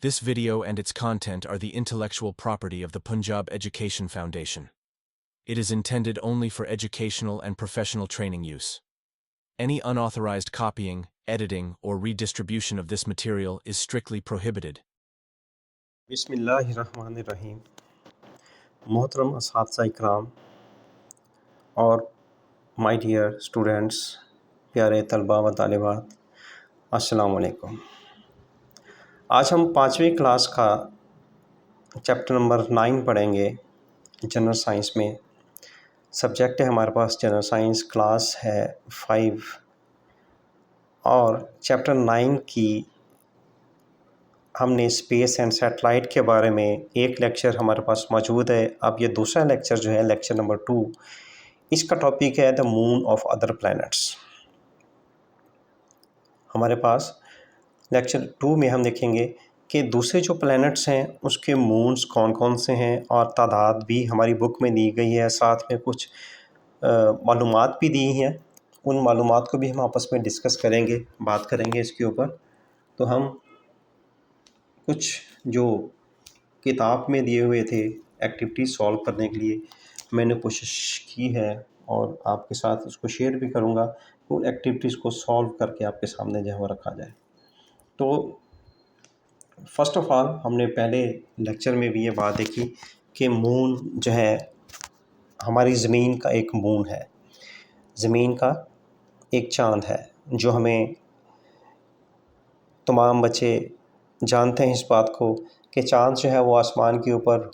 This video and its content are the intellectual property of the Punjab Education Foundation. It is intended only for educational and professional training use. Any unauthorized copying, editing, or redistribution of this material is strictly prohibited. बिस्मिल्लाहिर्रहमानिर्रहीम। मोहतरम असातिज़ा इकराम और my dear students, प्यारे तलबा व तालिबात, अस्सलाम वालेकुम। आज हम 5वीं क्लास का चैप्टर नंबर 9 पढ़ेंगे जनरल साइंस में। सब्जेक्ट है हमारे पास जनरल साइंस, क्लास है 5 और चैप्टर 9 की हमने स्पेस एंड सैटेलाइट के बारे में एक लेक्चर हमारे पास मौजूद है। अब ये दूसरा लेक्चर जो है लेक्चर नंबर 2, इसका टॉपिक है the moon of other planets. हमारे पास लेक्चर 2 में हम देखेंगे कि दूसरे जो प्लैनेट्स हैं उसके मून्स कौन कौन से हैं और तादाद भी हमारी बुक में दी गई है, साथ में कुछ मालूमात भी दी हैं। उन मालूमात को भी हम आपस में डिस्कस करेंगे, बात करेंगे इसके ऊपर। तो हम कुछ जो किताब में दिए हुए थे एक्टिविटीज़ सॉल्व करने के लिए मैंने कोशिश की है और आपके साथ उसको शेयर भी करूँगा। उन एक्टिविटीज़ को सॉल्व करके आपके सामने जो है वो रखा जाए। तो फ़र्स्ट ऑफ़ ऑल हमने पहले लेक्चर में भी ये बात देखी कि मून जो है हमारी ज़मीन का एक मून है, ज़मीन का एक चाँद है, जो हमें तमाम बच्चे जानते हैं इस बात को कि चाँद जो है वो आसमान के ऊपर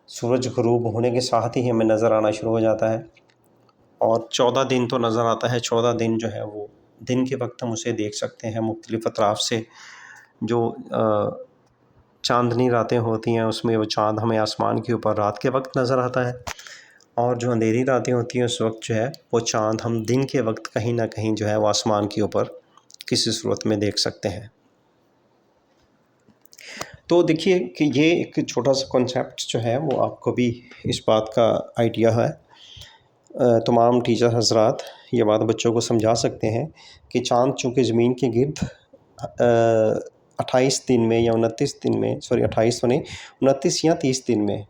सूरज ग़ुरूब होने के साथ ही हमें नज़र आना शुरू हो जाता है और 14 दिन तो नज़र आता है। 14 दिन जो है वो दिन के वक्त हम उसे देख सकते हैं मुख्तलिफ़ अतराफ़ से। जो चाँदनी रातें होती हैं उसमें वो चाँद हमें आसमान के ऊपर रात के वक्त नज़र आता है और जो अंधेरी रातें होती हैं उस वक्त जो है वो चाँद हम दिन के वक्त कहीं ना कहीं जो है वो आसमान के ऊपर किसी सूरत में देख सकते हैं। तो देखिए कि ये एक छोटा सा कॉन्सेप्ट जो है वो आपको भी इस बात का आइडिया है। तमाम टीचर हजरात ये बात बच्चों को समझा सकते हैं कि चाँद चूँकि ज़मीन के गिर्द 28 दिन में या 29 दिन में, सॉरी 28 तो नहीं, 29 या 30 दिन में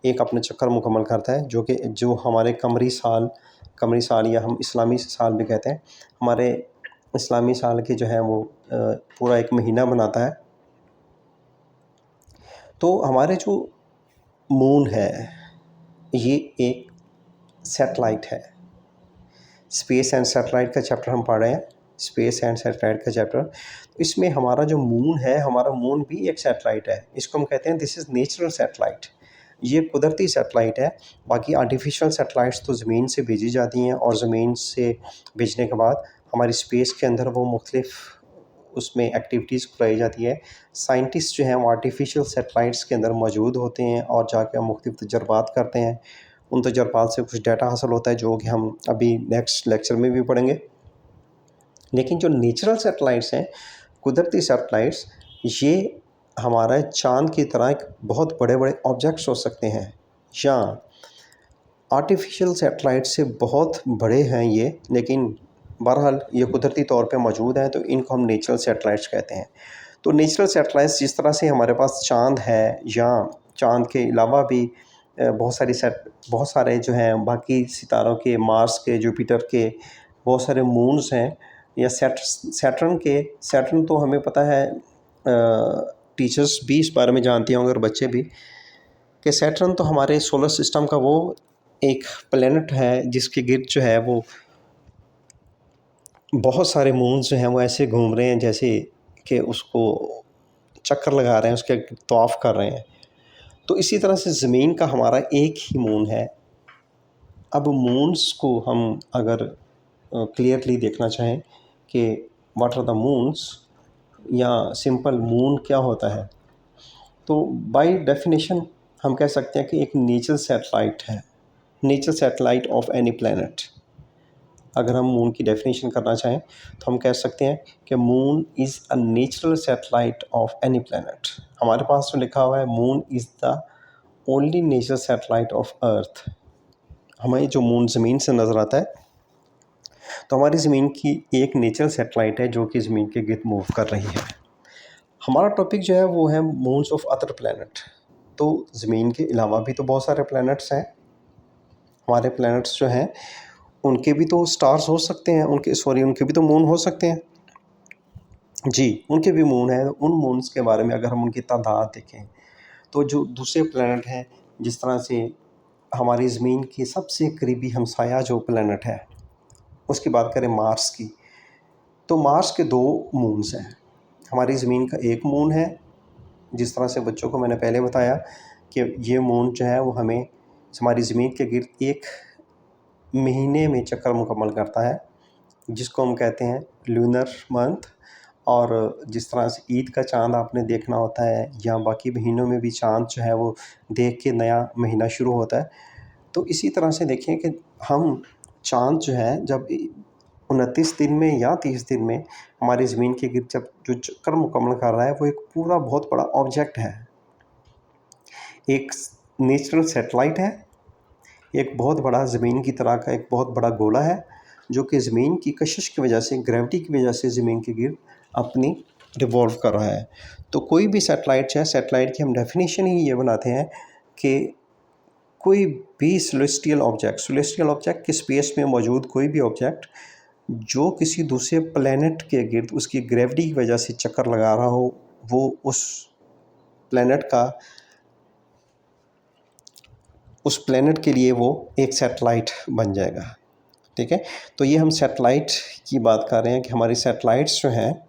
एक अपने चक्कर मुकम्मल करता है, जो हमारे कमरी साल या हम इस्लामी साल भी कहते हैं, हमारे इस्लामी साल के जो है वो पूरा एक महीना बनाता है। तो हमारे जो मून है ये एक सैटेलाइट है। स्पेस एंड सैटेलाइट का चैप्टर हम पढ़ रहे हैं, स्पेस एंड सैटेलाइट का चैप्टर। इसमें हमारा जो मून है, हमारा मून भी एक सैटेलाइट है। इसको हम कहते हैं दिस इज़ नेचुरल सैटेलाइट। ये कुदरती सैटेलाइट है। बाकी आर्टिफिशियल सैटेलाइट्स तो ज़मीन से भेजी जाती हैं और ज़मीन से भेजने के बाद हमारी स्पेस के अंदर वो मुख्तलिफ़ उसमें एक्टिविटीज़ कराई जाती है। साइंटिस्ट जो हैं वो आर्टिफिशियल सैटेलाइट्स के अंदर मौजूद होते हैं और जाके हम मुख्तलिफ़ तजर्बात करते हैं। उन तजर्बात से कुछ डाटा हासिल होता है जो कि हम अभी नेक्स्ट लेक्चर में भी पढ़ेंगे। लेकिन जो नेचुरल सैटेलाइट्स हैं, कुदरती सैटेलाइट्स, ये हमारा चाँद की तरह एक बहुत बड़े-बड़े ऑब्जेक्ट्स हो सकते हैं या आर्टिफिशियल सैटेलाइट से बहुत बड़े हैं ये, लेकिन बहरहाल ये कुदरती तौर पे मौजूद हैं, तो इनको हम नेचुरल सैटेलाइट्स कहते हैं। तो नेचुरल सैटेलाइट्स जिस तरह से हमारे पास चाँद है या चाँद के अलावा भी बहुत सारे जो हैं बाकी सितारों के, मार्स के, जुपिटर के बहुत सारे मून्स हैं या सैटर्न तो हमें पता है, टीचर्स भी इस बारे में जानते होंगे और बच्चे भी, कि सैटर्न तो हमारे सोलर सिस्टम का वो एक प्लैनेट है जिसके गिर्द जो है वो बहुत सारे मून्स जो हैं वो ऐसे घूम रहे हैं जैसे कि उसको चक्कर लगा रहे हैं, उसके तवाफ़ कर रहे हैं। तो इसी तरह से ज़मीन का हमारा एक ही मून है। अब मून्स को हम अगर क्लियरली देखना चाहें कि व्हाट आर द मून्स या सिंपल मून क्या होता है, तो बाय डेफिनेशन हम कह सकते हैं कि एक नेचुरल सैटेलाइट है, natural satellite of any planet. अगर हम मून की डेफिनेशन करना चाहें तो हम कह सकते हैं कि moon is a natural satellite of any planet. हमारे पास जो लिखा हुआ है moon is the only natural satellite of earth. हमें जो मून ज़मीन से नज़र आता है तो हमारी ज़मीन की एक नेचुरल सैटेलाइट है जो कि ज़मीन के गिर्द मूव कर रही है। हमारा टॉपिक जो है वो है मून्स ऑफ अदर प्लैनेट। तो ज़मीन के अलावा भी तो बहुत सारे प्लैनेट्स हैं। हमारे प्लैनेट्स जो हैं उनके भी तो स्टार्स हो सकते हैं, उनके भी तो मून हो सकते हैं। जी, उनके भी मून हैं। उन मून्स के बारे में अगर हम उनकी तादाद देखें तो जो दूसरे प्लैनेट हैं, जिस तरह से हमारी ज़मीन की सबसे करीबी हमसाया जो प्लैनेट है उसकी बात करें मार्स की, तो मार्स के 2 मून्स हैं। हमारी ज़मीन का एक मून है, जिस तरह से बच्चों को मैंने पहले बताया कि ये मून जो है वो हमें हमारी ज़मीन के गिर्द 1 महीने में चक्कर मुकम्मल करता है, जिसको हम कहते हैं लूनर मंथ। और जिस तरह से ईद का चाँद आपने देखना होता है या बाकी महीनों में भी चाँद जो है वो देख के नया महीना शुरू होता है, तो इसी तरह से देखें कि हम चाँद जो है जब 29 दिन में या 30 दिन में हमारी ज़मीन के गिर्द जब जो चक्कर मुकम्मल कर रहा है, वो एक पूरा बहुत बड़ा ऑब्जेक्ट है। एक नेचुरल सैटेलाइट है, एक बहुत बड़ा ज़मीन की तरह का एक बहुत बड़ा गोला है, जो कि ज़मीन की कशिश की वजह से, ग्रेविटी की वजह से ज़मीन के गिर्द अपनी रिवॉल्व कर रहा है। तो कोई भी सैटेलाइट है, सैटेलाइट की हम डेफिनेशन ही ये बनाते हैं कि कोई भी सेलेस्टियल ऑब्जेक्ट कि स्पेस में मौजूद कोई भी ऑब्जेक्ट जो किसी दूसरे प्लैनेट के गिर्द उसकी ग्रेविटी की वजह से चक्कर लगा रहा हो, वो उस प्लैनेट के लिए वो एक सैटेलाइट बन जाएगा। ठीक है, तो ये हम सैटेलाइट की बात कर रहे हैं कि हमारी सैटेलाइट्स जो हैं,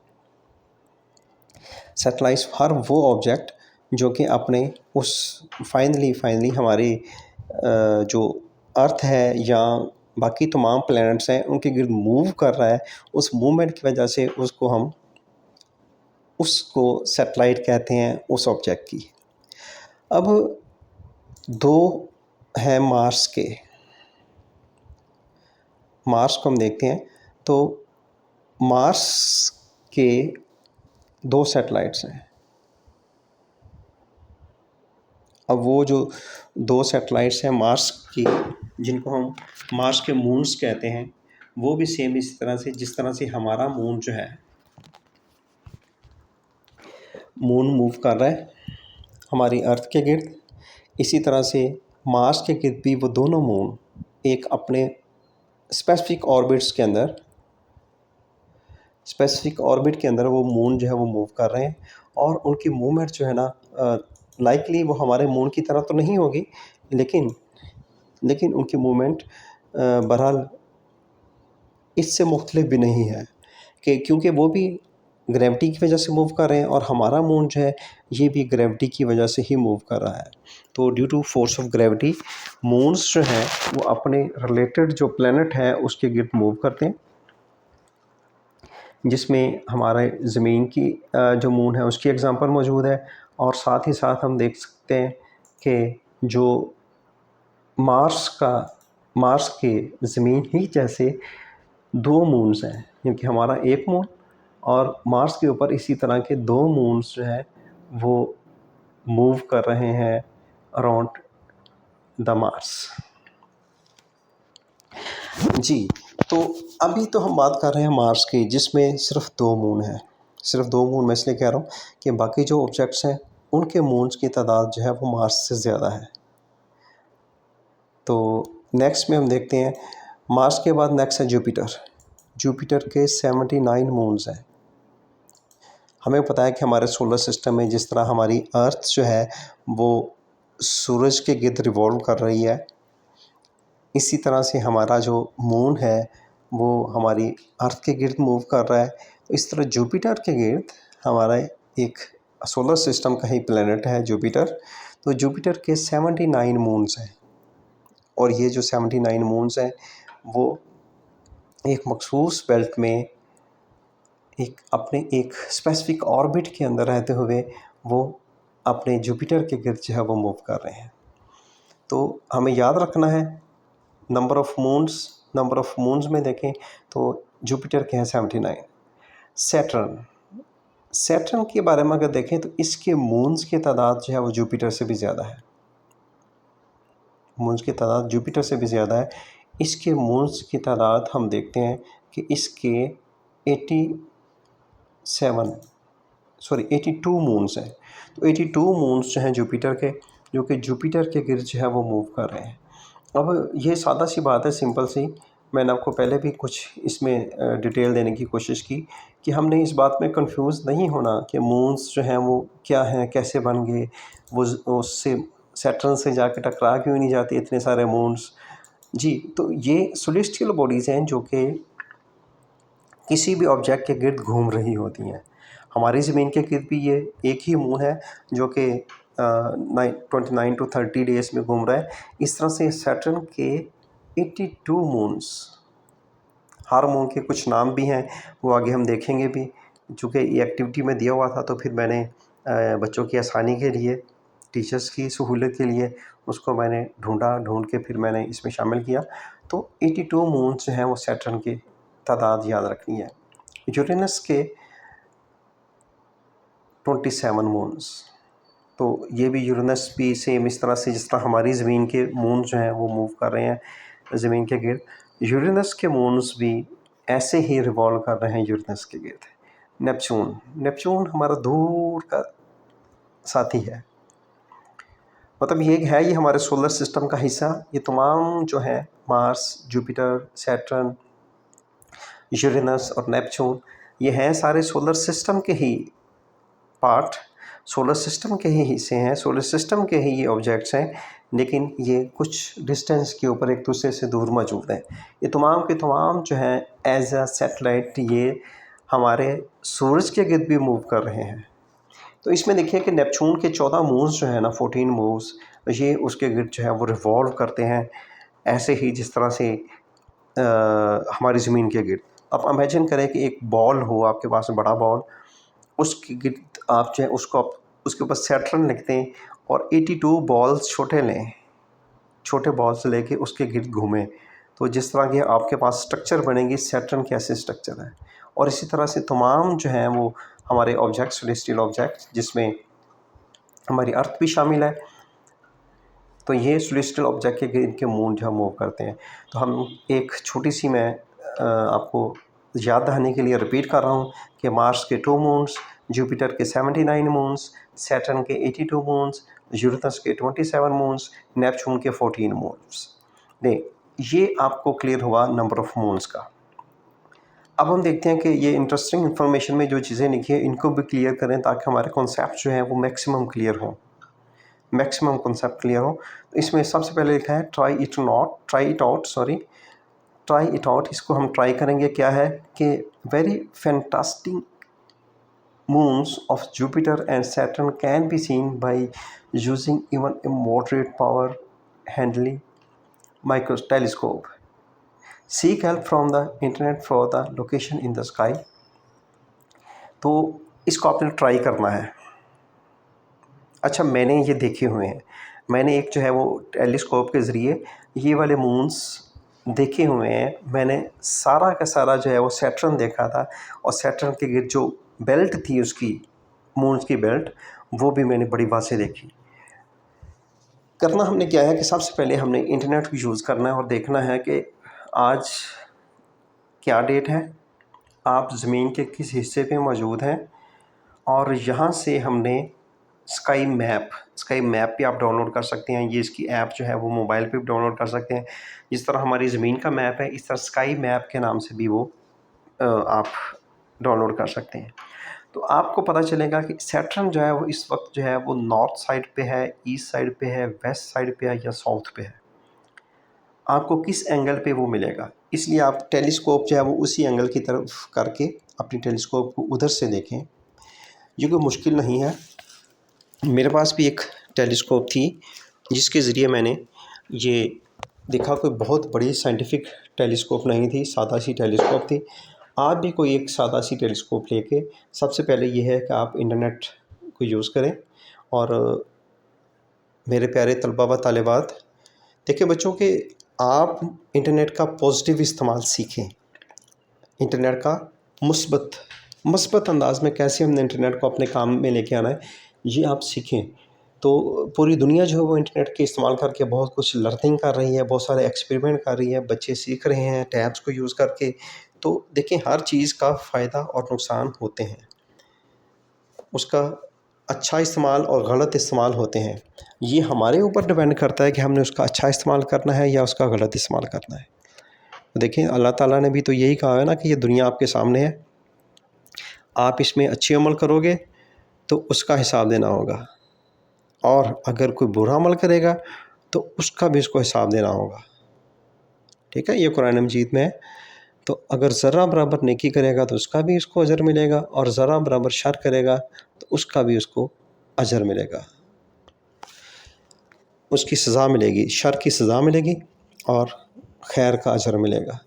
सैटेलाइट्स हर वो ऑब्जेक्ट जो कि अपने उस फाइनली हमारी जो अर्थ है या बाकी तमाम प्लैनेट्स हैं उनके गिर्द मूव कर रहा है, उस मूवमेंट की वजह से उसको सैटेलाइट कहते हैं उस ऑब्जेक्ट की। अब 2 हैं मार्स को हम देखते हैं, तो मार्स के 2 सैटेलाइट्स हैं। अब वो जो 2 सैटेलाइट्स हैं मार्स की, जिनको हम मार्स के मून्स कहते हैं, वो भी सेम इसी तरह से जिस तरह से हमारा मून जो है, मून मूव कर रहा है हमारी अर्थ के गिर्द, इसी तरह से मार्स के गिर्द भी वो दोनों मून एक अपने स्पेसिफिक ऑर्बिट के अंदर वो मून जो है वो मूव कर रहे हैं। और उनकी मूवमेंट जो है ना, लाइकली वो हमारे मून की तरह तो नहीं होगी, लेकिन उनकी मूवमेंट बहरहाल इससे मुख्तलिफ भी नहीं है, कि क्योंकि वो भी ग्रेविटी की वजह से मूव कर रहे हैं और हमारा मून जो है ये भी ग्रेविटी की वजह से ही मूव कर रहा है। तो due to force of gravity moons जो हैं वो अपने रिलेटेड जो प्लैनेट है उसके गिर्द मूव करते हैं, जिसमें हमारे ज़मीन की जो मून है उसकी एग्जांपल मौजूद है। और साथ ही साथ हम देख सकते हैं कि जो मार्स के ज़मीन ही जैसे 2 मून्स हैं, क्योंकि हमारा एक मून और मार्स के ऊपर इसी तरह के 2 मून्स जो हैं वो मूव कर रहे हैं अराउंड द मार्स। जी, तो अभी तो हम बात कर रहे हैं मार्स की, जिसमें सिर्फ 2 मून हैं। सिर्फ 2 मून मैं इसलिए कह रहा हूँ कि बाकी जो ऑब्जेक्ट्स हैं उनके मून्स की तादाद जो है वो मार्स से ज़्यादा है। तो नेक्स्ट में हम देखते हैं, मार्स के बाद नेक्स्ट है जुपिटर के 79 मून्स हैं। हमें पता है कि हमारे सोलर सिस्टम में जिस तरह हमारी अर्थ जो है वो सूरज के गिर्द रिवॉल्व कर रही है, इसी तरह से हमारा जो मून है वो हमारी अर्थ के गिर्द मूव कर रहा है। तो इस तरह जुपिटर के गिर्द हमारा एक सोलर सिस्टम का ही प्लैनेट है जुपिटर। तो जुपिटर के 79 मून्स हैं, और ये जो 79 मून्स हैं वो एक मखसूस बेल्ट में एक स्पेसिफिक ऑर्बिट के अंदर रहते हुए वो अपने जुपिटर के गिर्द जो है वो मूव कर रहे हैं। तो हमें याद रखना है नंबर ऑफ़ मून्स में देखें तो जुपिटर के हैं 79। सैटर्न के बारे में अगर देखें तो इसके मून्स की तादाद जो है वो जुपिटर से भी ज़्यादा है। मून्स की तादाद जुपिटर से भी ज़्यादा है। इसके मून्स की तादाद हम देखते हैं कि इसके 87 सॉरी 82 मून्स हैं। तो 82 मून्स जो हैं जुपिटर के, जो कि जुपिटर के गिर्द जो है वो मूव कर रहे हैं। अब ये सादा सी बात है, सिंपल सी। मैंने आपको पहले भी कुछ इसमें डिटेल देने की कोशिश की कि हमने इस बात में कंफ्यूज नहीं होना कि मून्स जो हैं वो क्या हैं, कैसे बन गए, वो उससे सैटर्न से जाके टकरा क्यों नहीं जाते इतने सारे मून्स। जी, तो ये सेलेस्टियल बॉडीज़ हैं जो कि किसी भी ऑब्जेक्ट के गिर्द घूम रही होती हैं। हमारी ज़मीन के गिर्द भी ये एक ही मून है जो कि 29 टू 30 डेज़ में घूम रहा है। इस तरह से सैटर्न के 82 मून्स, हर मून के कुछ नाम भी हैं, वो आगे हम देखेंगे भी। चूँकि ये एक्टिविटी में दिया हुआ था तो फिर मैंने बच्चों की आसानी के लिए, टीचर्स की सहूलियत के लिए उसको मैंने ढूंढ के फिर मैंने इसमें शामिल किया। तो 82 मून्स जो हैं वो सैटर्न की तादाद याद रखनी है। यूरेनस के 27 मून्स। तो ये भी यूरेनस भी सेम इस तरह से जिस तरह हमारी ज़मीन के मून जो हैं वो मूव कर रहे हैं ज़मीन के गिर्द, यूरेनस के मून्स भी ऐसे ही रिवॉल्व कर रहे हैं यूरेनस के गिर्द। नेपच्यून हमारा दूर का साथी है, मतलब ये हमारे सोलर सिस्टम का हिस्सा। ये तमाम जो है मार्स, जुपिटर, सैटर्न, यूरेनस और नेपच्यून, ये हैं सारे सोलर सिस्टम के ही पार्ट, सोलर सिस्टम के ही हिस्से हैं, सोलर सिस्टम के ही ये ऑब्जेक्ट्स हैं, लेकिन ये कुछ डिस्टेंस के ऊपर एक दूसरे से दूर मौजूद हैं। ये तमाम के तमाम जो हैं एज अ सैटेलाइट ये हमारे सूरज के गिर्द भी मूव कर रहे हैं। तो इसमें देखिए कि नेपच्यून के 14 मूव्स जो है ना, 14 मूव्स, ये उसके गिर्द जो है वो रिवॉल्व करते हैं ऐसे ही जिस तरह से हमारी ज़मीन के गिर्द। अब इमेजिन करें कि एक बॉल हो आपके पास, बड़ा बॉल, उसके गिर्द आप जो है उसको आप उसके ऊपर सैटर्न लिख दें और 82 बॉल्स छोटे लें, छोटे बॉल्स लेके उसके गिर्द घूमें, तो जिस तरह की आपके पास स्ट्रक्चर बनेगी सैटर्न के ऐसे स्ट्रक्चर है। और इसी तरह से तमाम जो हैं वो हमारे ऑब्जेक्ट्स, सेलेस्टियल ऑब्जेक्ट्स, जिसमें हमारी अर्थ भी शामिल है, तो ये सेलेस्टियल ऑब्जेक्ट के गिर्द के मून जो हम मूव करते हैं। तो हम एक छोटी सी मैं आपको याद दहाने के लिए रिपीट कर रहा हूँ कि मार्स के 2 मून्स, जुपिटर के 79 मून्स, सैटर्न के 82 मून्स, यूरेनस के 27 मून्स, नेपच्यून के 14 मून्स। ये आपको क्लियर हुआ नंबर ऑफ़ मून्स का। अब हम देखते हैं कि ये इंटरेस्टिंग इन्फॉर्मेशन में जो चीज़ें लिखी हैं इनको भी क्लियर करें ताकि हमारे कॉन्सेप्ट जो हैं वो मैक्सिमम क्लियर हों, मैक्सिमम कॉन्सेप्ट क्लियर हो। तो इसमें सबसे पहले लिखा है ट्राई इट आउट। इसको हम ट्राई करेंगे। क्या है कि very fantastic moons of Jupiter and Saturn can be seen by using even a moderate power handling micro telescope. Seek help from the internet for the location in the sky. तो इसको आपने try करना है। अच्छा, मैंने ये देखे हुए हैं, मैंने एक जो है वो टेलीस्कोप के ज़रिए ये वाले मून्स देखे हुए हैं। मैंने सारा का सारा जो है वो सैटर्न देखा था और सैटर्न के गिर्द जो बेल्ट थी उसकी, मून्स की बेल्ट, वो भी मैंने बड़ी वाज़ेह देखी। करना हमने क्या है कि सबसे पहले हमने इंटरनेट को यूज़ करना है और देखना है कि आज क्या डेट है, आप ज़मीन के किस हिस्से पे मौजूद हैं, और यहाँ से हमने स्काई मैप भी आप डाउनलोड कर सकते हैं। ये इसकी ऐप जो है वो मोबाइल पे भी डाउनलोड कर सकते हैं। जिस तरह हमारी ज़मीन का मैप है, इस तरह स्काई मैप के नाम से भी वो आप डाउनलोड कर सकते हैं। तो आपको पता चलेगा कि सैटर्न जो है वो इस वक्त जो है वो नॉर्थ साइड पे है, ईस्ट साइड पे है, वेस्ट साइड पे है या साउथ पे है। आपको किस एंगल पे वो मिलेगा, इसलिए आप टेलीस्कोप जो है वो उसी एंगल की तरफ करके अपनी टेलीस्कोप को उधर से देखें। ये कोई मुश्किल नहीं है। मेरे पास भी एक टेलीस्कोप थी जिसके ज़रिए मैंने ये देखा। कोई बहुत बड़ी साइंटिफिक टेलीस्कोप नहीं थी, सादा सी टेलीस्कोप थी। आप भी कोई एक सादा सी टेलीस्कोप लेके सबसे पहले ये है कि आप इंटरनेट को यूज़ करें। और मेरे प्यारे तलबा व तालिबात, देखिए बच्चों के आप इंटरनेट का पॉजिटिव इस्तेमाल सीखें। इंटरनेट का मुस्बत अंदाज में कैसे हमने इंटरनेट को अपने काम में लेके आना है, ये आप सीखें। तो पूरी दुनिया जो है वो इंटरनेट के इस्तेमाल करके बहुत कुछ लर्निंग कर रही है, बहुत सारे एक्सपेरिमेंट कर रही है, बच्चे सीख रहे हैं टैब्स को यूज़ करके। तो देखें, हर चीज़ का फ़ायदा और नुकसान होते हैं। उसका अच्छा इस्तेमाल और गलत इस्तेमाल होते हैं। ये हमारे ऊपर डिपेंड करता है कि हमने उसका अच्छा इस्तेमाल करना है या उसका गलत इस्तेमाल करना है। देखिए अल्लाह ताला ने भी तो यही कहा है ना कि ये दुनिया आपके सामने है, आप इसमें अच्छे अमल करोगे तो उसका हिसाब देना होगा, और अगर कोई बुरा अमल करेगा तो उसका भी उसको हिसाब देना होगा। ठीक है, ये कुरान मजीद में है। तो अगर ज़रा बराबर नेकी करेगा तो उसका भी उसको अजर मिलेगा, और ज़रा बराबर शर करेगा तो उसका भी उसको अजर मिलेगा, उसकी सज़ा मिलेगी, शर की सज़ा मिलेगी और खैर का अजर मिलेगा।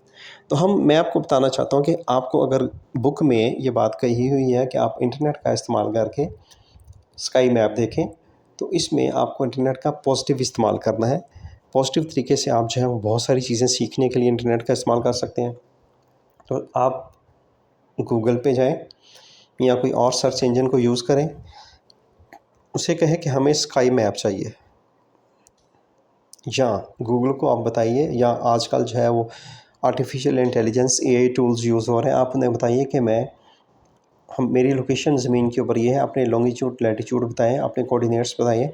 तो मैं आपको बताना चाहता हूँ कि आपको अगर बुक में ये बात कही हुई है कि आप इंटरनेट का इस्तेमाल करके स्काई मैप देखें, तो इसमें आपको इंटरनेट का पॉजिटिव इस्तेमाल करना है। पॉजिटिव तरीके से आप जो है वो बहुत सारी चीज़ें सीखने के लिए इंटरनेट का इस्तेमाल कर सकते हैं। तो आप गूगल पे जाएं या कोई और सर्च इंजन को यूज़ करें, उसे कहें कि हमें स्काई मैप चाहिए, या गूगल को आप बताइए, या आजकल जो है वो artificial intelligence AI tools use हो रहे हैं, आप उन्हें बताइए कि मेरी लोकेशन ज़मीन के ऊपर ये है, अपने लॉन्गिट्यूड लैटिट्यूड बताएं, अपने कोऑर्डिनेट्स बताइए,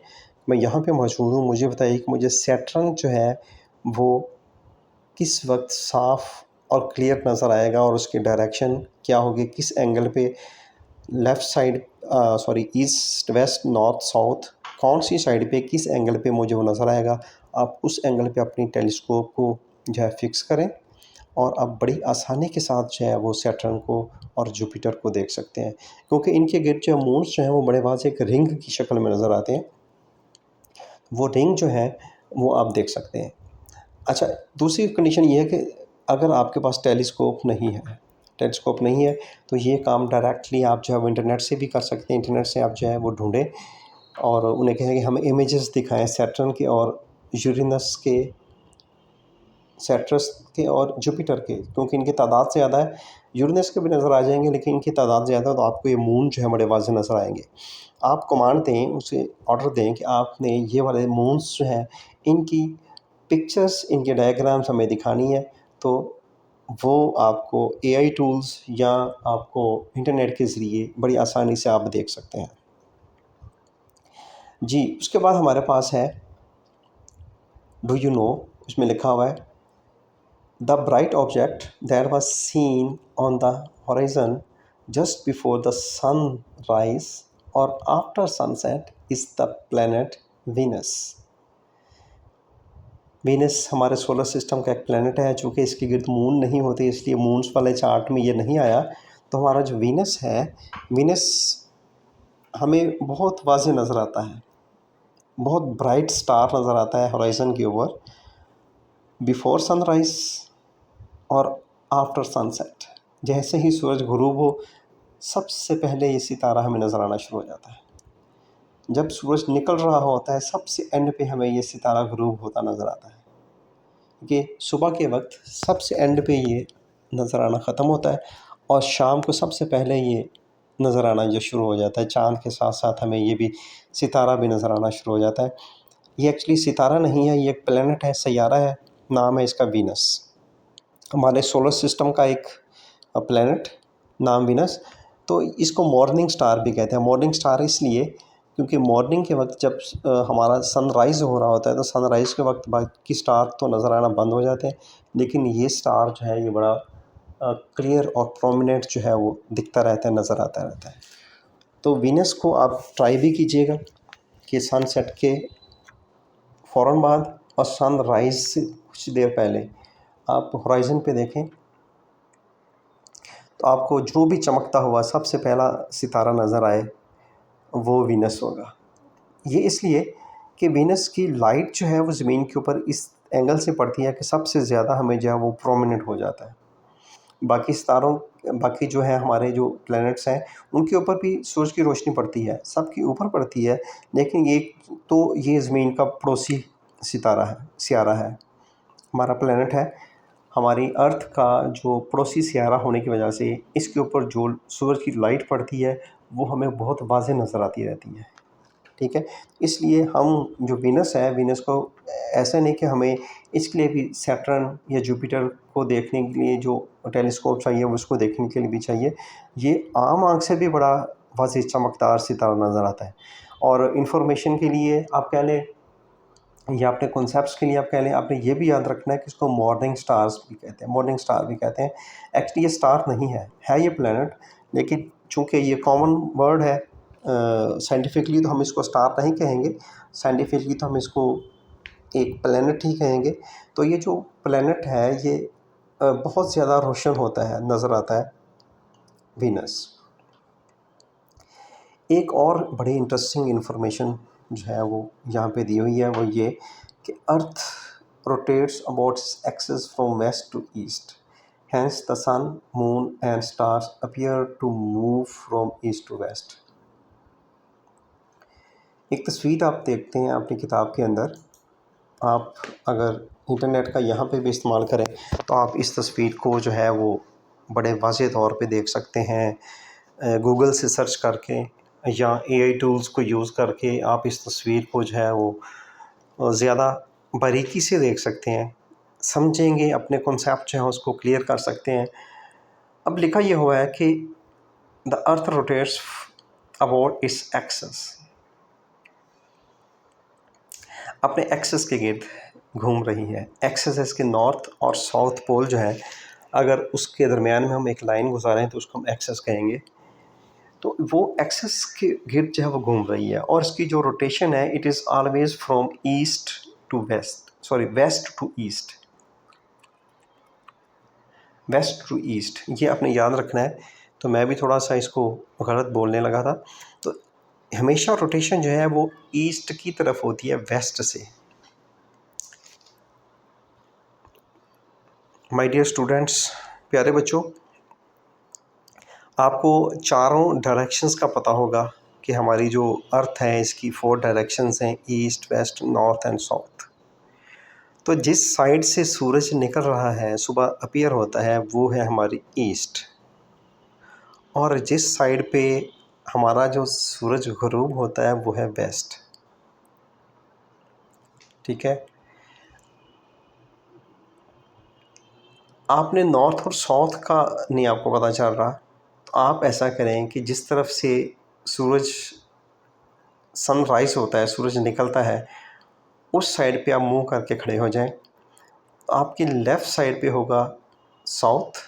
मैं यहाँ पे मौजूद हूँ, मुझे बताइए कि मुझे सैटर्न जो है वो किस वक्त साफ़ और क्लियर नज़र आएगा, और उसकी डायरेक्शन क्या होगी, किस एंगल पे, left side sorry east west north south, कौन सी साइड पे किस एंगल पे मुझे वो नज़र आएगा। आप उस एंगल पे अपनी टेलीस्कोप को जो है फिक्स करें, और आप बड़ी आसानी के साथ जो है वो सैटर्न को और जुपिटर को देख सकते हैं, क्योंकि इनके गिर्द जो मून्स जो हैं वो बड़े वाज़ेह एक रिंग की शक्ल में नज़र आते हैं। वो रिंग जो है वो आप देख सकते हैं। अच्छा, दूसरी कंडीशन ये है कि अगर आपके पास टेलीस्कोप नहीं है तो ये काम डायरेक्टली आप जो है वो इंटरनेट से भी कर सकते हैं। इंटरनेट से आप जो है वो ढूँढें और उन्हें कहें कि हमें इमेजेस दिखाएँ सैटर्न के और यूरेनस के, सैटर्स के और जुपिटर के, क्योंकि इनकी तादाद से ज़्यादा है। यूरेनस के भी नज़र आ जाएंगे लेकिन इनकी तादाद ज़्यादा है, तो आपको ये मून जो है बड़े वाज़ेह नज़र आएंगे। आप कमांड दें, उसे ऑर्डर दें कि आपने ये वाले मून्स जो हैं इनकी पिक्चर्स, इनके डायग्राम्स हमें दिखानी है, तो वो आपको एआई टूल्स या आपको इंटरनेट के ज़रिए बड़ी आसानी से आप देख सकते हैं। जी, उसके बाद हमारे पास है डू यू नो, उसमें लिखा हुआ है the bright object that was seen on the horizon just before the sunrise और after sunset is the planet Venus. Venus हमारे सोलर सिस्टम का एक प्लैनेट है, चूँकि इसके गिर्द मून नहीं होती इसलिए मून्स वाले चार्ट में ये नहीं आया। तो हमारा जो वीनस है, वीनस हमें बहुत वाज़ेह नज़र आता है, बहुत ब्राइट स्टार नज़र आता है होराइज़न के ऊपर बिफोर सनराइज़ और आफ्टर सनसेट। जैसे ही सूरज गुरूब हो सबसे पहले ये सितारा हमें नज़र आना शुरू हो जाता है। जब सूरज निकल रहा होता है सबसे एंड पे हमें ये सितारा गुरूब होता नज़र आता है, कि सुबह के वक्त सबसे एंड पे ये नज़र आना ख़त्म होता है और शाम को सबसे पहले ये नज़र आना जो शुरू हो जाता है। चाँद के साथ साथ हमें ये भी सितारा भी नज़र आना शुरू हो जाता है। ये एक्चुअली सितारा नहीं है, ये एक प्लैनेट है, सैयारा है, नाम है इसका वीनस। हमारे सोलर सिस्टम का एक प्लैनेट, नाम वीनस। तो इसको मॉर्निंग स्टार भी कहते हैं। मॉर्निंग स्टार इसलिए क्योंकि मॉर्निंग के वक्त जब हमारा सनराइज़ हो रहा होता है तो सनराइज़ के वक्त बाकी स्टार तो नज़र आना बंद हो जाते हैं, लेकिन ये स्टार जो है ये बड़ा क्लियर और प्रोमिनेंट जो है वो दिखता रहता है, नज़र आता रहता है। तो वीनस को आप ट्राई भी कीजिएगा कि सनसेट के फ़ौरन बाद और सनराइज़ से कुछ देर पहले आप होराइज़न पे देखें तो आपको जो भी चमकता हुआ सबसे पहला सितारा नज़र आए वो वीनस होगा। ये इसलिए कि वीनस की लाइट जो है वो ज़मीन के ऊपर इस एंगल से पड़ती है कि सबसे ज़्यादा हमें जो है वो प्रोमिनेंट हो जाता है। बाकी सितारों, बाकी जो है हमारे जो प्लैनेट्स हैं उनके ऊपर भी सूरज की रोशनी पड़ती है, सबके ऊपर पड़ती है, लेकिन ये ज़मीन का पड़ोसी सियारा है, हमारा प्लैनेट है। हमारी अर्थ का जो पड़ोसी सियारा होने की वजह से इसके ऊपर जो सूरज की लाइट पड़ती है वो हमें बहुत वाज़ेह नज़र आती रहती है। ठीक है, इसलिए हम जो वीनस है, वीनस को ऐसा नहीं कि हमें इसके लिए भी सैटर्न या जुपिटर को देखने के लिए जो टेलीस्कोप चाहिए वो उसको देखने के लिए भी चाहिए। ये आम आँख से भी बड़ा वाज़ेह चमकदार सितारा नज़र आता है। और इंफॉर्मेशन के लिए आप कह लें या अपने कॉन्सेप्ट्स के लिए आप कह लें, आपने ये भी याद रखना है कि इसको मॉर्निंग स्टार्स भी कहते हैं, मॉर्निंग स्टार भी कहते हैं। एक्चुअली ये स्टार नहीं है ये प्लैनेट, लेकिन चूँकि ये कॉमन वर्ड है साइंटिफिकली तो हम इसको स्टार नहीं कहेंगे, साइंटिफिकली तो हम इसको एक प्लैनेट ही कहेंगे। तो ये जो प्लैनेट है ये बहुत ज़्यादा रोशन होता है, नज़र आता है वीनस। एक और बड़ी इंटरेस्टिंग इन्फॉर्मेशन जो है वो यहाँ पे दी हुई है, वो ये कि earth rotates about its axis from west to east, hence the sun moon and stars appear to move from east to west. एक तस्वीर आप देखते हैं अपनी किताब के अंदर, आप अगर इंटरनेट का यहाँ पे भी इस्तेमाल करें तो आप इस तस्वीर को जो है वो बड़े वाज़ेह तौर पे देख सकते हैं। गूगल से सर्च करके या एआई टूल्स को यूज़ करके आप इस तस्वीर को जो है वो ज़्यादा बारीकी से देख सकते हैं, समझेंगे, अपने कॉन्सेप्ट जो है उसको क्लियर कर सकते हैं। अब लिखा ये हुआ है कि the earth rotates about its axis, अपने एक्सिस के गिर्द घूम रही है। एक्सिस है इसके नॉर्थ और साउथ पोल जो है, अगर उसके दरमियान में हम एक लाइन गुजारें तो उसको हम एक्सिस कहेंगे। तो वो एक्सिस के गिर्द जो है वो घूम रही है, और इसकी जो रोटेशन है it is always from east to west, sorry west to east, west to east, ये आपने याद रखना है। तो मैं भी थोड़ा सा इसको गलत बोलने लगा था। तो हमेशा रोटेशन जो है वो ईस्ट की तरफ होती है, वेस्ट से। माय डियर स्टूडेंट्स, प्यारे बच्चों, आपको चारों डायरेक्शंस का पता होगा कि हमारी जो अर्थ है इसकी 4 डायरेक्शंस हैं, east, west, north and south. तो जिस साइड से सूरज निकल रहा है, सुबह अपीयर होता है, वो है हमारी ईस्ट, और जिस साइड पे हमारा जो सूरज ग़ुरूब होता है वो है वेस्ट। ठीक है, आपने नॉर्थ और साउथ का नहीं आपको पता चल रहा, तो आप ऐसा करें कि जिस तरफ से सूरज सनराइज़ होता है, सूरज निकलता है, उस साइड पे आप मुंह करके खड़े हो जाएं। तो आपकी लेफ़्ट साइड पे होगा साउथ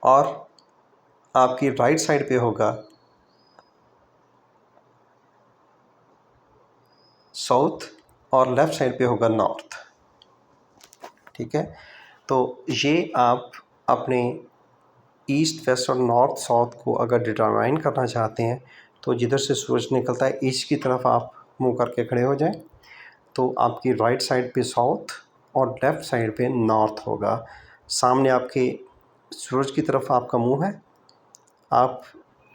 और आपकी राइट साइड पे होगा साउथ और लेफ़्ट साइड पे होगा नॉर्थ। ठीक है, तो ये आप अपने ईस्ट, वेस्ट और नॉर्थ, साउथ को अगर डिटरमाइन करना चाहते हैं तो जिधर से सूरज निकलता है ईस्ट की तरफ आप मुंह करके खड़े हो जाएं। तो आपकी राइट साइड पे साउथ और लेफ़्ट साइड पे नॉर्थ होगा। सामने आपके सूरज की तरफ आपका मुंह है, आप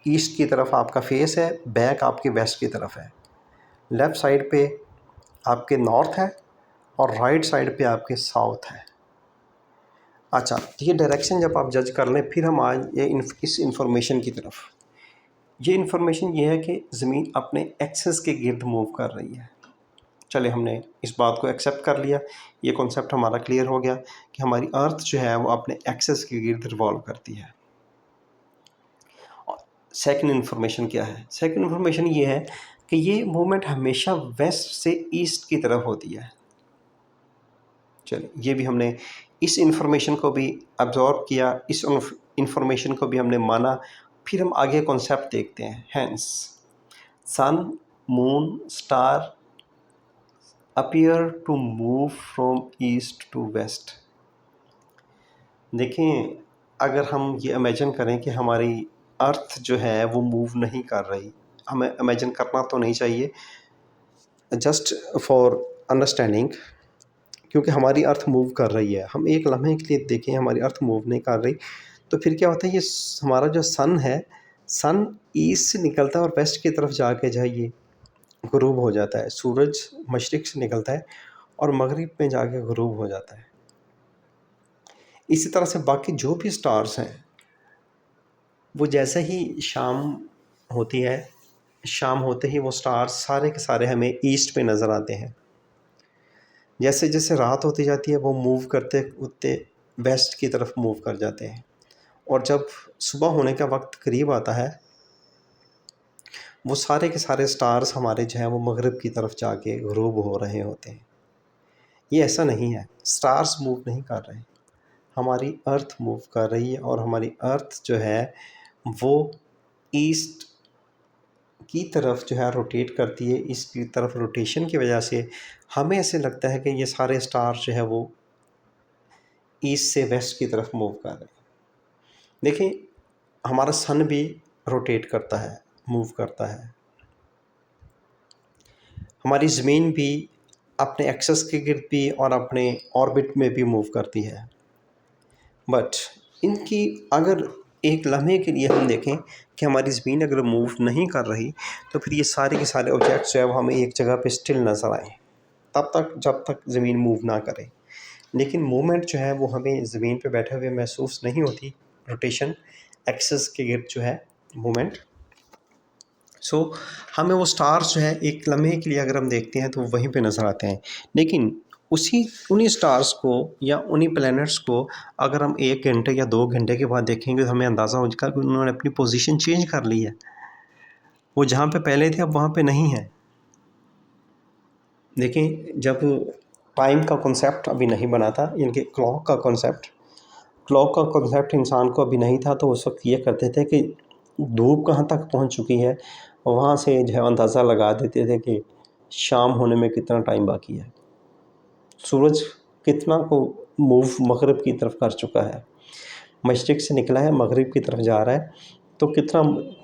ईस्ट की तरफ आपका फेस है, बैक आपके वेस्ट की तरफ है। लेफ़्ट साइड पे आपके नॉर्थ है और राइट साइड पे आपके साउथ है। अच्छा, ये डायरेक्शन जब आप जज कर लें, फिर हम आज इस इंफॉर्मेशन की तरफ। ये इंफॉर्मेशन ये है कि ज़मीन अपने एक्सिस के गिर्द मूव कर रही है। चले, हमने इस बात को एक्सेप्ट कर लिया, ये कॉन्सेप्ट हमारा क्लियर हो गया कि हमारी अर्थ जो है वो अपने एक्सिस के गिर्द रिवॉल्व करती है। सेकंड इन्फॉर्मेशन क्या है? सेकंड इन्फॉर्मेशन ये है कि ये मूवमेंट हमेशा वेस्ट से ईस्ट की तरफ होती है। चलिए, ये भी हमने इस इन्फॉर्मेशन को भी अब्जॉर्ब किया, इस इन्फॉर्मेशन को भी हमने माना। फिर हम आगे कॉन्सेप्ट देखते हैं। Hence sun, moon, star appear to move from east to west. देखें, अगर हम ये इमेजिन करें कि हमारी अर्थ जो है वो मूव नहीं कर रही, हमें इमेजिन करना तो नहीं चाहिए, जस्ट फॉर अंडरस्टैंडिंग, क्योंकि हमारी अर्थ मूव कर रही है। हम एक लम्हे के लिए देखें हमारी अर्थ मूव नहीं कर रही, तो फिर क्या होता है, ये हमारा जो सन है, सन ईस्ट से निकलता है और वेस्ट की तरफ जाके जाइए ग़ुरूब हो जाता है। सूरज मशरिक़ से निकलता है और मगरिब में जाके ग़ुरूब हो जाता है। इसी तरह से बाकी जो भी स्टार्स हैं वो जैसे ही शाम होती है, शाम होते ही वो स्टार्स सारे के सारे हमें ईस्ट पे नज़र आते हैं। जैसे जैसे रात होती जाती है वो मूव करते करते वेस्ट की तरफ मूव कर जाते हैं, और जब सुबह होने का वक्त करीब आता है, वो सारे के सारे स्टार्स हमारे जो हैं वो मगरिब की तरफ जाके ग़ुरूब हो रहे होते हैं। ये ऐसा नहीं है, स्टार्स मूव नहीं कर रहे, हमारी अर्थ मूव कर रही है, और हमारी अर्थ जो है वो ईस्ट की तरफ जो है रोटेट करती है। इसकी तरफ रोटेशन की वजह से हमें ऐसे लगता है कि ये सारे स्टार जो है वो ईस्ट से वेस्ट की तरफ मूव कर रहे हैं। देखिए, हमारा सन भी रोटेट करता है, मूव करता है। हमारी ज़मीन भी अपने एक्सेस के गिर्द भी और अपने ऑर्बिट में भी मूव करती है। बट इनकी अगर एक लम्हे के लिए हम देखें कि हमारी ज़मीन अगर मूव नहीं कर रही, तो फिर ये सारे के सारे ऑब्जेक्ट्स जो है वो हमें एक जगह पे स्टिल नज़र आए, तब तक जब तक ज़मीन मूव ना करे। लेकिन मूवमेंट जो है वो हमें ज़मीन पे बैठे हुए महसूस नहीं होती, रोटेशन एक्सेस के गिर्द जो है मूवमेंट। हमें वो स्टार्स जो है एक लम्हे के लिए अगर हम देखते हैं तो वहीं पे नज़र आते हैं। लेकिन उन्हीं स्टार्स को या उन्हीं प्लैनेट्स को अगर हम 1 घंटे या 2 घंटे के बाद देखेंगे तो हमें अंदाज़ा हो जाएगा कि उन्होंने अपनी पोजीशन चेंज कर ली है। वो जहाँ पे पहले थे अब वहाँ पे नहीं है। देखिए, जब टाइम का कॉन्सेप्ट अभी नहीं बना था, इनके क्लॉक का कॉन्सेप्ट इंसान को अभी नहीं था, तो उस वक्त ये करते थे कि धूप कहाँ तक पहुँच चुकी है, वहाँ से जो है अंदाज़ा लगा देते थे कि शाम होने में कितना टाइम बाकी है, सूरज कितना को मूव मगरिब की तरफ कर चुका है, मशरिक़ से निकला है मगरिब की तरफ जा रहा है, तो कितना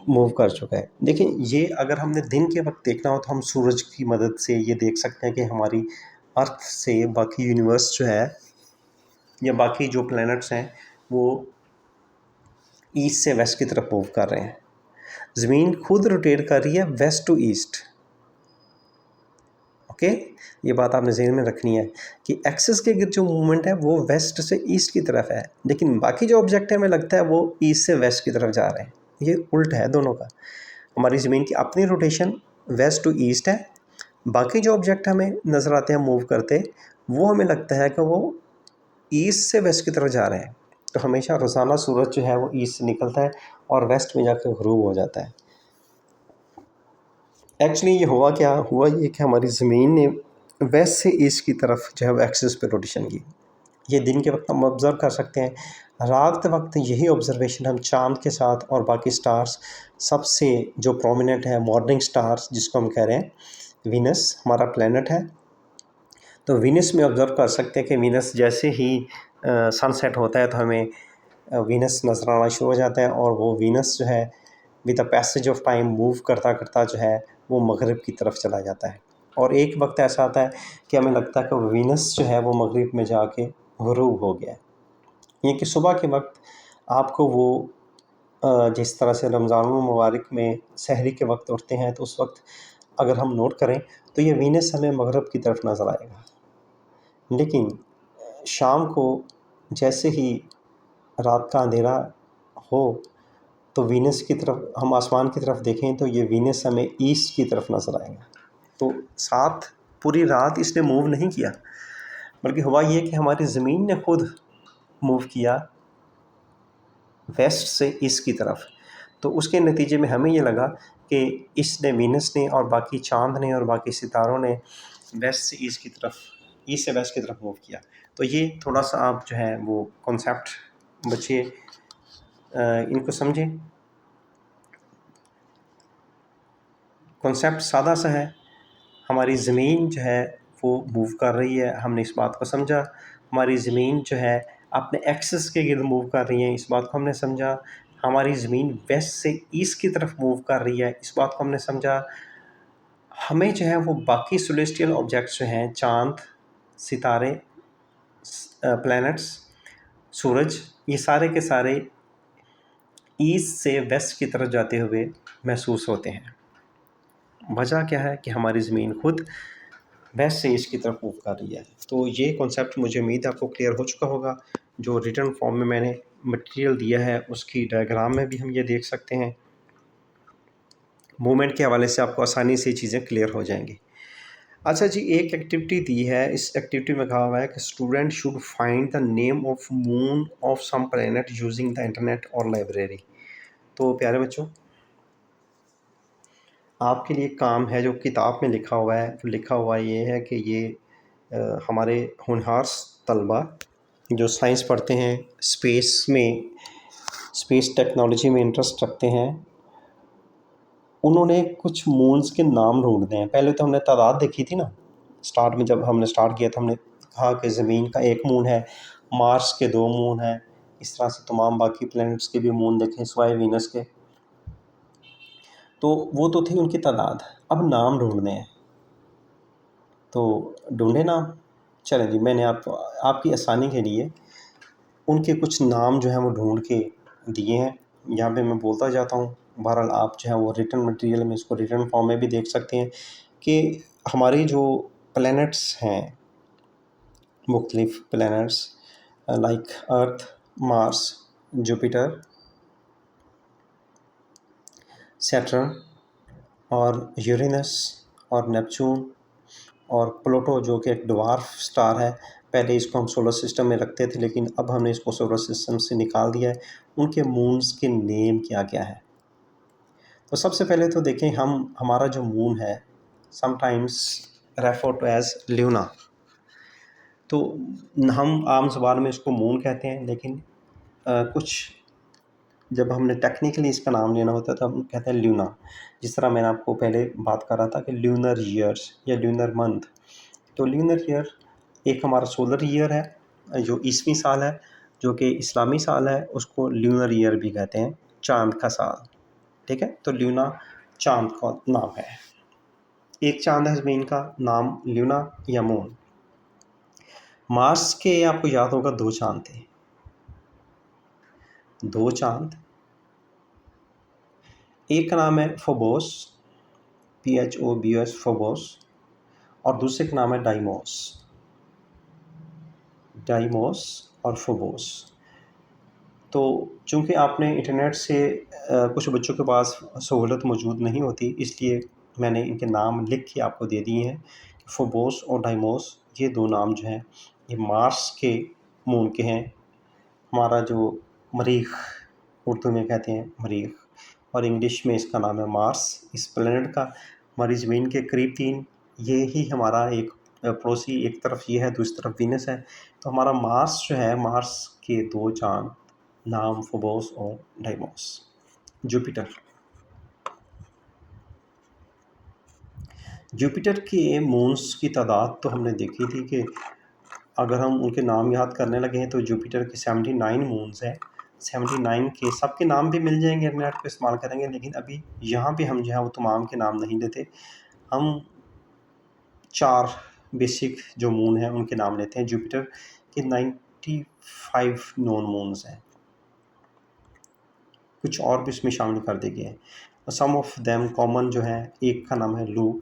मूव कर चुका है। देखिए, ये अगर हमने दिन के वक्त देखना हो तो हम सूरज की मदद से ये देख सकते हैं कि हमारी अर्थ से बाकी यूनिवर्स जो है या बाकी जो प्लैनेट्स हैं वो ईस्ट से वेस्ट की तरफ मूव कर रहे हैं। ज़मीन खुद रोटेट कर रही है वेस्ट टू ईस्ट। ओके, ये बात आपने ज़हन में रखनी है कि एक्सिस के गिर्द जो मूवमेंट है वो वेस्ट से ईस्ट की तरफ है, लेकिन बाकी जो ऑब्जेक्ट है हमें लगता है वो ईस्ट से वेस्ट की तरफ जा रहे हैं। ये उल्ट है दोनों का। हमारी ज़मीन की अपनी रोटेशन वेस्ट टू ईस्ट है, बाकी जो ऑब्जेक्ट हमें नज़र आते हैं मूव करते, वो हमें लगता है कि वो ईस्ट से वेस्ट की तरफ जा रहे हैं। तो हमेशा रोज़ाना सूरज जो है वो ईस्ट से निकलता है और वेस्ट में जाकर ग़ुरूब हो जाता है। एक्चुअली ये हुआ ये कि हमारी ज़मीन ने वेस्ट से ईस्ट की तरफ जो है वो एक्सिस पे रोटेशन की। ये दिन के वक्त हम ऑब्ज़र्व कर सकते हैं, रात के वक्त यही ऑब्ज़र्वेशन हम चाँद के साथ और बाकी स्टार्स, सबसे जो प्रोमिनेंट है मॉर्निंग स्टार्स जिसको हम कह रहे हैं, वीनस हमारा प्लैनेट है, तो वीनस में ऑब्ज़र्व कर सकते हैं कि वीनस जैसे ही सनसेट होता है तो हमें वीनस नज़र आना शुरू हो जाता है, और वो वीनस जो है with the passage of time move करता करता जो है वो मगरिब की तरफ चला जाता है। और एक वक्त ऐसा आता है कि हमें लगता है कि वीनस जो है वो मगरिब में जाके ग़ुरूब हो गया है। ये कि सुबह के वक्त आपको वो जिस तरह से रमज़ानुल मुबारक में सहरी के वक्त उठते हैं, तो उस वक्त अगर हम नोट करें तो ये वीनस हमें मगरिब की तरफ नज़र आएगा। लेकिन शाम को जैसे ही रात का अंधेरा हो तो वीनस की तरफ हम आसमान की तरफ देखें तो ये वीनस हमें ईस्ट की तरफ नज़र आएगा। तो साथ पूरी रात इसने मूव नहीं किया, बल्कि हुआ ये कि हमारी ज़मीन ने खुद मूव किया वेस्ट से ईस्ट की तरफ। तो उसके नतीजे में हमें ये लगा कि इसने वीनस ने और बाकी चाँद ने और बाकी सितारों ने वेस्ट से ईस्ट की तरफ, ईस्ट से वेस्ट की तरफ मूव किया। तो ये थोड़ा सा आप जो है वो कॉन्सेप्ट बच्चे इनको समझें। कॉन्सेप्ट सादा सा है, हमारी ज़मीन जो है वो मूव कर रही है, हमने इस बात को समझा। हमारी ज़मीन जो है अपने एक्सिस के गिर्द मूव कर रही है, इस बात को हमने समझा। हमारी ज़मीन वेस्ट से ईस्ट की तरफ मूव कर रही है, इस बात को हमने समझा। हमें जो है वो बाकी सेलेस्टियल ऑब्जेक्ट्स जो हैं, चाँद, सितारे, प्लैनेट्स, सूरज, ये सारे के सारे ईस्ट से वेस्ट की तरफ जाते हुए महसूस होते हैं। वजह क्या है कि हमारी ज़मीन खुद वेस्ट से ईस्ट की तरफ मूव कर रही है। तो ये कॉन्सेप्ट मुझे उम्मीद है आपको क्लियर हो चुका होगा। जो रिटन फॉर्म में मैंने मटेरियल दिया है उसकी डायग्राम में भी हम ये देख सकते हैं। मूवमेंट के हवाले से आपको आसानी से चीज़ें क्लियर हो जाएंगी। अच्छा जी, एक एक्टिविटी दी है, इस एक्टिविटी में कहा हुआ है कि student should find the name of moon of some planet using the internet और लाइब्रेरी। तो प्यारे बच्चों, आपके लिए काम है जो किताब में लिखा हुआ है, तो लिखा हुआ ये है कि ये हमारे होनहार तलबा जो साइंस पढ़ते हैं, स्पेस टेक्नोलॉजी में इंटरेस्ट रखते हैं, उन्होंने कुछ मून्स के नाम ढूँढने हैं। पहले तो हमने तादाद देखी थी ना, स्टार्ट में जब हमने स्टार्ट किया तो हमने कहा कि ज़मीन का 1 मून है, मार्स के 2 मून हैं, इस तरह से तमाम बाकी प्लैनेट्स के भी मून देखे सिवाय वीनस के। तो वो तो थी उनकी तादाद, अब नाम ढूँढने हैं। तो ढूँढे नाम? चलें जी, मैंने आपको आपकी आसानी के लिए उनके कुछ नाम जो हैं वो ढूँढ के दिए हैं। यहाँ पे मैं बोलता जाता हूँ, बहरहाल आप जो है वो रिटन मटेरियल में इसको रिटन फॉर्म में भी देख सकते हैं कि हमारी जो प्लैनेट्स हैं, मुख्तलिफ planets like earth, Mars, Jupiter, Saturn और यूरेनस और नेपच्यून और प्लूटो जो कि एक ड्वार्फ स्टार है। पहले इसको हम सोलर सिस्टम में रखते थे, लेकिन अब हमने इसको सोलर सिस्टम से निकाल दिया है। उनके मून्स के नेम क्या-क्या है? तो सबसे पहले तो देखें, हमारा जो मून है sometimes refer to as Luna. तो हम आम ज़बान में इसको मून कहते हैं, लेकिन कुछ जब हमने टेक्निकली इसका नाम लेना होता है तो हम कहते हैं ल्यूना। जिस तरह मैंने आपको पहले बात कर रहा था कि ल्यूनर ईयर्स या ल्यूनर मंथ। तो ल्यूनर ईयर एक हमारा सोलर ईयर है जो ईसवी साल है, जो कि इस्लामी साल है, उसको ल्यूनर ईयर भी कहते हैं, चाँद का साल। ठीक है, तो ल्यूना चाँद का नाम है। एक चाँद है ज़मीन का, नाम ल्यूना या मून। मार्स के आपको याद होगा 2 चाँद थे, 2 चाँद। एक का नाम है फोबोस, PHOBOS फोबोस, और दूसरे का नाम है डाइमोस, डाइमोस और फोबोस। तो चूँकि आपने इंटरनेट से कुछ बच्चों के पास सहूलत मौजूद नहीं होती, इसलिए मैंने इनके नाम लिख के आपको दे दिए हैं। फोबोस और डाइमोस ये 2 नाम जो हैं ये मार्स के मून के हैं। हमारा जो मरीख़, उर्दू में कहते हैं मरीख़, और इंग्लिश में इसका नाम है मार्स। इस प्लैनेट का हमारी ज़मीन के करीब 3, ये ही हमारा एक पड़ोसी, एक तरफ ये है, दूसरी तरफ वीनस है। तो हमारा मार्स जो है, मार्स के 2 चाँद, नाम फोबोस और डाइमोस। जुपिटर, जुपिटर के मून्स की तादाद तो हमने देखी थी कि अगर हम उनके नाम याद करने लगे हैं तो जुपिटर के 79 मून्स हैं। 79 के सबके नाम भी मिल जाएंगे, इंटरनेट पे इस्तेमाल करेंगे, लेकिन अभी यहाँ पे हम जो है वो तमाम के नाम नहीं लेते। हम 4 बेसिक जो मून हैं उनके नाम लेते हैं। जुपिटर के 95 नॉन मून्स हैं, कुछ और भी इसमें शामिल कर दिए गए हैं। सम ऑफ देम कॉमन जो है, एक का नाम है लू,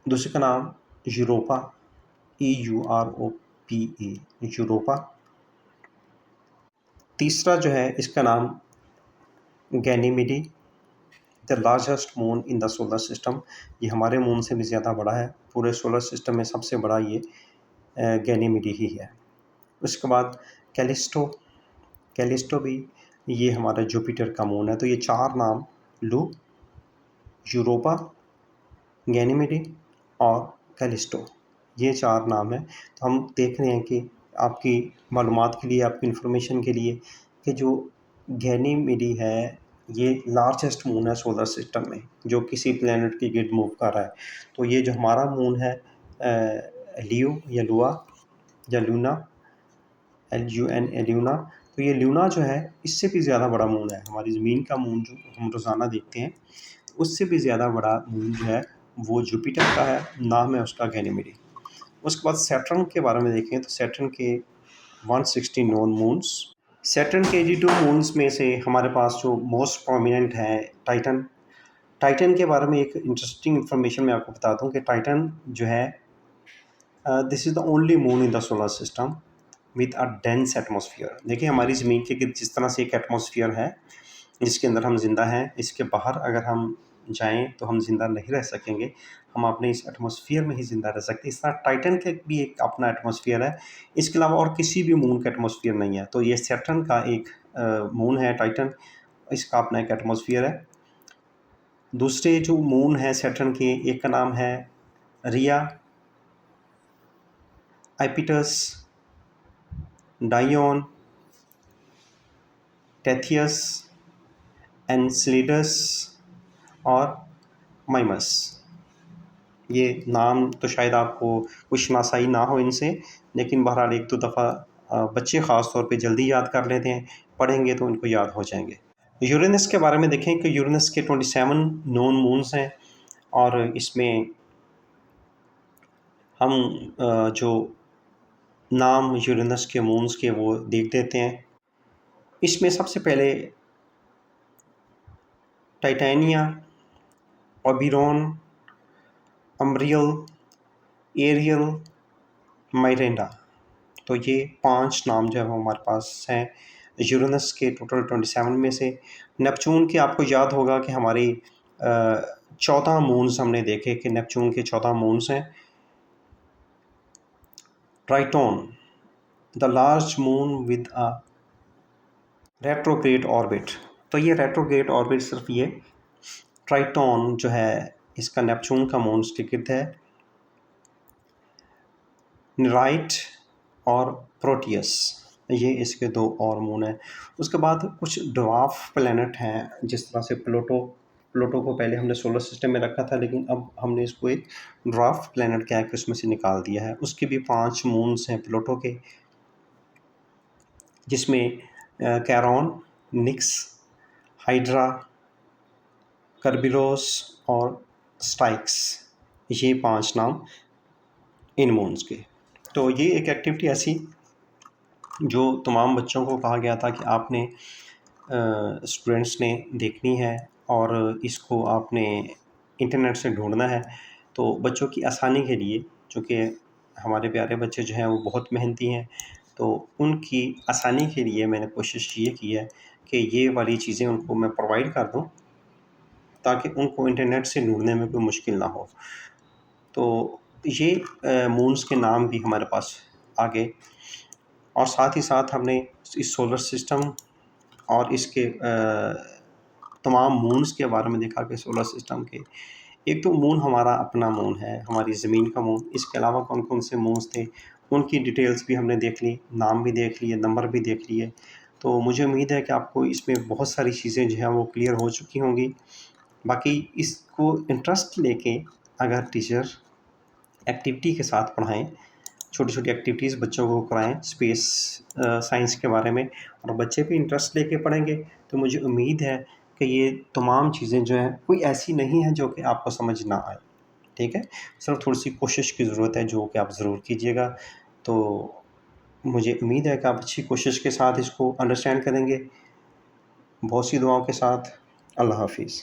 दूसरे का नाम यूरोपा, EUROPA, यूरोपा। तीसरा जो है इसका नाम Ganymede, the largest moon in the solar system. ये हमारे मून से भी ज़्यादा बड़ा है, पूरे सोलर सिस्टम में सबसे बड़ा ये गैनीमेडी ही है। उसके बाद कैलिस्टो, कैलिस्टो भी ये हमारा जुपिटर का मून है। तो ये 4 नाम, लू, यूरोपा, गैनीमेडी और कैलिस्टो, ये 4 नाम हैं। तो हम देख रहे हैं कि आपकी मालूमात के लिए, आपकी इन्फॉर्मेशन के लिए, कि जो गैनीमेडी है ये लार्जेस्ट मून है सोलर सिस्टम में, जो किसी प्लैनेट के गिर्द मूव कर रहा है। तो ये जो हमारा मून है लियो या लुआ या लूना, LUNA, ल्यूना, तो ये लूना जो है इससे भी ज़्यादा बड़ा मून है। हमारी ज़मीन का मून जो हम रोज़ाना देखते हैं उससे भी ज़्यादा बड़ा मून जो है वो जुपिटर का है, नाम है उसका गैनीमेडी। उसके बाद सैटर्न के बारे में देखें तो सैटर्न के 160 नोन मून्स। सैटर्न के 82 मून्स में से हमारे पास जो मोस्ट प्रोमिनेंट है टाइटन। टाइटन के बारे में एक इंटरेस्टिंग इन्फॉर्मेशन मैं आपको बता दूं कि टाइटन जो है, this is the only moon in the solar system with a dense atmosphere. देखिए हमारी ज़मीन के गिर्द जिस तरह से एक एटमॉस्फेयर है जिसके अंदर हम जिंदा हैं, इसके बाहर अगर हम जाएं तो हम ज़िंदा नहीं रह सकेंगे, हम अपने इस एटमॉस्फेयर में ही ज़िंदा रह सकते हैं। इस तरह टाइटन का भी एक अपना एटमॉस्फेयर है, इसके अलावा और किसी भी मून का एटमॉस्फेयर नहीं है। तो ये सैटर्न का एक मून है टाइटन, इसका अपना एक एटमॉस्फेयर है। दूसरे जो मून हैं सैटर्न के, एक का नाम है रिया, आइपिटस, डायोन, टेथियस, एनसेलेडस और माइमस। ये नाम तो शायद आपको कुछ नासाई ना हो इनसे, लेकिन बहरहाल एक दो दफ़ा बच्चे ख़ास तौर पे जल्दी याद कर लेते हैं, पढ़ेंगे तो इनको याद हो जाएंगे। यूरेनस के बारे में देखें कि यूरेनस के 27 नोन मून्स हैं और इसमें हम जो नाम यूरेनस के मून्स के वो देख देते हैं। इसमें सबसे पहले टाइटेनिया, ओबेरॉन, अम्ब्रियल, एरियल, माइरेंडा। तो ये 5 नाम जो है वो हमारे पास हैं यूरेनस के टोटल 27 में से। नेपच्यून के आपको याद होगा कि हमारी 14 मून्स हमने देखे कि नेपच्यून के 14 मून्स हैं। Tritone, the large moon with a retrograde orbit. तो ये रेट्रोग्रेड ऑर्बिट सिर्फ ये ट्राइटोन जो है इसका नेपच्यून का मून टिकट है। नेराइट और प्रोटियस, ये इसके 2 और मून हैं। उसके बाद कुछ ड्वार्फ प्लैनेट हैं, जिस तरह से प्लूटो को पहले हमने सोलर सिस्टम में रखा था, लेकिन अब हमने इसको एक ड्वार्फ प्लैनेट कह के उसमें से निकाल दिया है। उसके भी 5 मून्स हैं प्लूटो के, जिसमें कैरॉन, निक्स, हाइड्रा, कर्बिलोस और स्टाइक्स, ये 5 नाम इन मून्स के। तो ये एक एक्टिविटी ऐसी जो तमाम बच्चों को कहा गया था कि आपने स्टूडेंट्स ने देखनी है और इसको आपने इंटरनेट से ढूंढना है। तो बच्चों की आसानी के लिए, चूँकि हमारे प्यारे बच्चे जो हैं वो बहुत मेहनती हैं, तो उनकी आसानी के लिए मैंने कोशिश ये की है कि ये वाली चीज़ें उनको मैं प्रोवाइड कर दूँ, ताकि उनको इंटरनेट से ढूंढने में कोई मुश्किल ना हो। तो ये मून्स के नाम भी हमारे पास आ गए और साथ ही साथ हमने इस सोलर सिस्टम और इसके तमाम मून्स के बारे में देखा कि सोलर सिस्टम के एक तो मून हमारा अपना मून है, हमारी ज़मीन का मून, इसके अलावा कौन कौन से मून्स थे उनकी डिटेल्स भी हमने देख ली, नाम भी देख लिए, नंबर भी देख लिए। तो मुझे उम्मीद है कि आपको इसमें बहुत सारी चीज़ें जो हैं वो क्लियर हो चुकी होंगी। बाकी इसको इंटरेस्ट लेके अगर टीचर एक्टिविटी के साथ पढ़ाएँ, छोटी-छोटी एक्टिविटीज़ बच्चों को कराएँ स्पेस साइंस के बारे में, और बच्चे भी इंटरेस्ट लेके पढ़ेंगे, तो मुझे उम्मीद है कि ये तमाम चीज़ें जो हैं कोई ऐसी नहीं है जो कि आपको समझ ना आए। ठीक है? सिर्फ थोड़ी-सी कोशिश की ज़रूरत है, जो कि आप ज़रूर कीजिएगा। तो मुझे उम्मीद है कि आप अच्छी कोशिश के साथ इसको अंडरस्टैंड करेंगे। बहुत सी दुआओं के साथ। अल्लाह हाफ़िज़।